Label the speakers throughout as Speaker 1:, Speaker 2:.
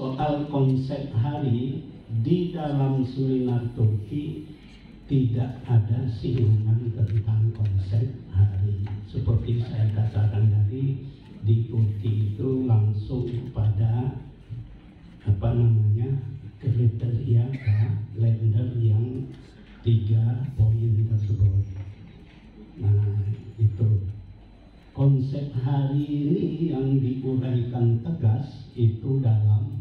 Speaker 1: soal konsep hari di dalam seminar Turki tidak ada singgungan tentang konsep hari. Seperti saya katakan tadi, di Turki itu langsung pada kriteria kalender yang 3 poin tersebut. Nah, itu konsep hari ini yang diuraikan tegas itu dalam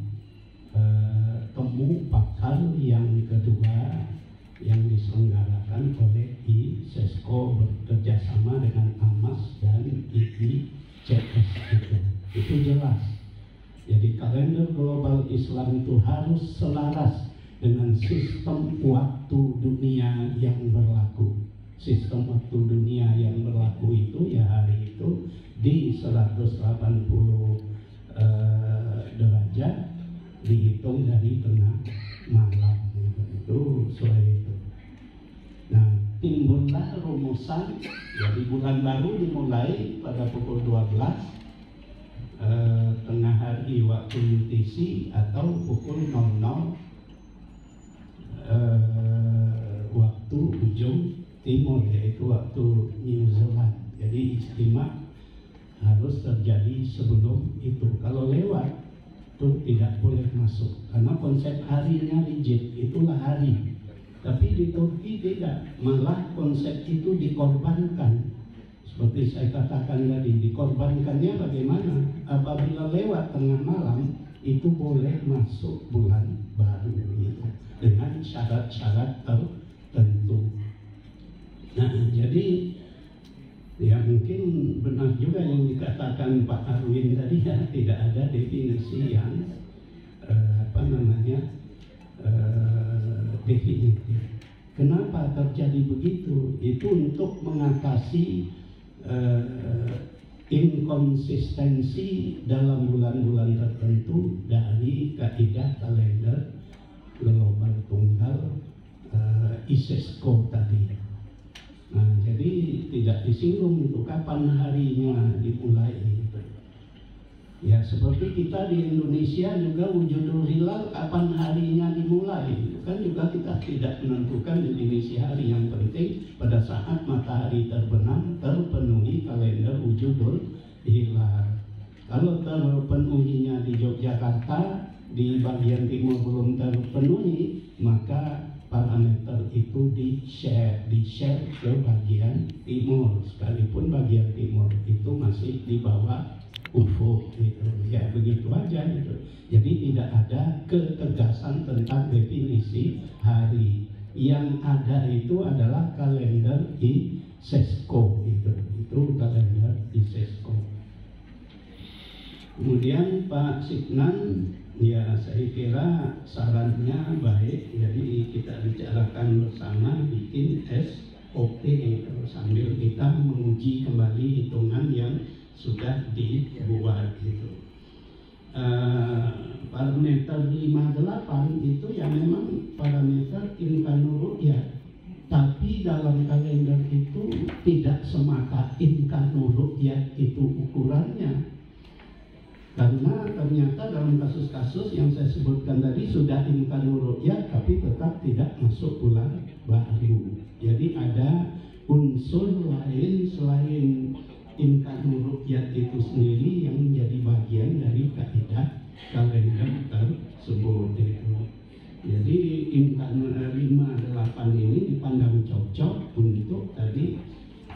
Speaker 1: temu pakar yang kedua yang diselenggarakan oleh ISESCO bekerjasama dengan AMAS dan IICS. Itu jelas. Jadi kalender global Islam itu harus selaras dengan sistem waktu dunia yang berlaku. Sistem waktu dunia yang berlaku itu ya hari itu di 180 derajat dihitung dari tengah malam. Itu soal itu. Nah, timbullah rumusan, jadi bulan baru dimulai pada pukul 12 tengah hari waktu UTC atau pukul 00 waktu ujung timur, yaitu waktu New Zealand. Jadi istimewa harus terjadi sebelum itu. Kalau lewat itu tidak boleh masuk karena konsep harinya rigid, itulah hari. Tapi di Turki tidak, malah konsep itu dikorbankan. Seperti saya katakan tadi, dikorbankannya bagaimana? Apabila lewat tengah malam itu boleh masuk bulan baru gitu, dengan syarat-syarat tertentu. Nah, jadi ya mungkin benar juga yang dikatakan Pak Arwin tadi, ya tidak ada definisi yang definitif. Kenapa terjadi begitu? Itu untuk mengatasi inkonsistensi dalam bulan-bulan tertentu dari kaidah kalender global tunggal ISESCO tadi. Nah, jadi tidak disinggung itu kapan harinya dimulai. Ya seperti kita di Indonesia juga wujudul hilal kapan harinya dimulai. Kan juga kita tidak menentukan definisi hari. Yang penting pada saat matahari terbenam terpenuhi kalender wujudul hilal. Kalau terpenuhinya di Yogyakarta, di bagian timur belum terpenuhi, maka parameter itu di-share ke bagian timur, sekalipun bagian timur itu masih di bawah ufuk gitu. Ya begitu aja gitu. Jadi tidak ada ketegasan tentang definisi hari. Yang ada itu adalah kalender ISESCO itu kalender ISESCO. Kemudian Pak Signan, ya saya kira sarannya baik, jadi kita bicarakan bersama bikin SOP sambil kita menguji kembali hitungan yang sudah dibuat gitu. Parameter 58 itu ya memang parameter imkanul ru'yat, tapi dalam kalender itu tidak semata imkanul ru'yat itu ukurannya. Karena ternyata dalam kasus-kasus yang saya sebutkan tadi sudah imkanul ru'yat tapi tetap tidak masuk bulan baru. Jadi ada unsur lain selain imkanul ru'yat itu sendiri yang menjadi bagian dari kaidah kalender tersebut itu. Jadi imkanul 58 ini dipandang cocok untuk tadi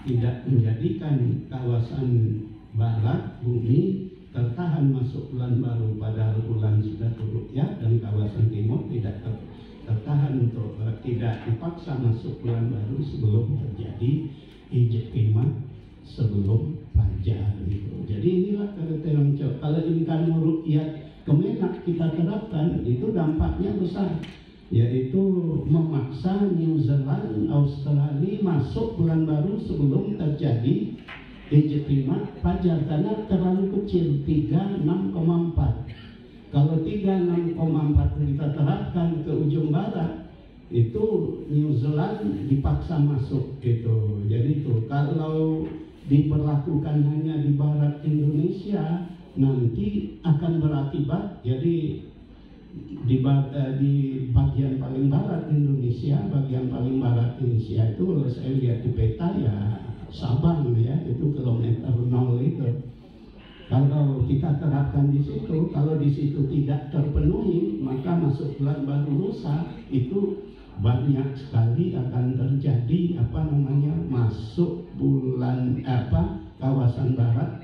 Speaker 1: tidak menjadikan kawasan barat bumi tertahan masuk bulan baru padahal bulan sudah ru'yat, dan kawasan timur tidak tertahan untuk tidak dipaksa masuk bulan baru sebelum terjadi ijtima sebelum fajar itu. Jadi inilah kriteria yang cocok. Kalau imkanul ru'yat Kemenak kita terapkan itu dampaknya besar, yaitu memaksa New Zealand, Australia masuk bulan baru sebelum terjadi ijtima fajar karena terlalu kecil 36,4. Kalau 36,4 kita terapkan ke ujung barat itu New Zealand dipaksa masuk gitu. Jadi itu kalau diberlakukan hanya di barat Indonesia nanti akan berakibat jadi di bagian paling barat Indonesia, bagian paling barat Indonesia itu kalau saya lihat di peta ya Sabang ya, itu kilometer 0 itu. Kalau kita terapkan di situ, kalau di situ tidak terpenuhi, maka masuk bulan baru rusak itu banyak sekali akan terjadi masuk bulan kawasan barat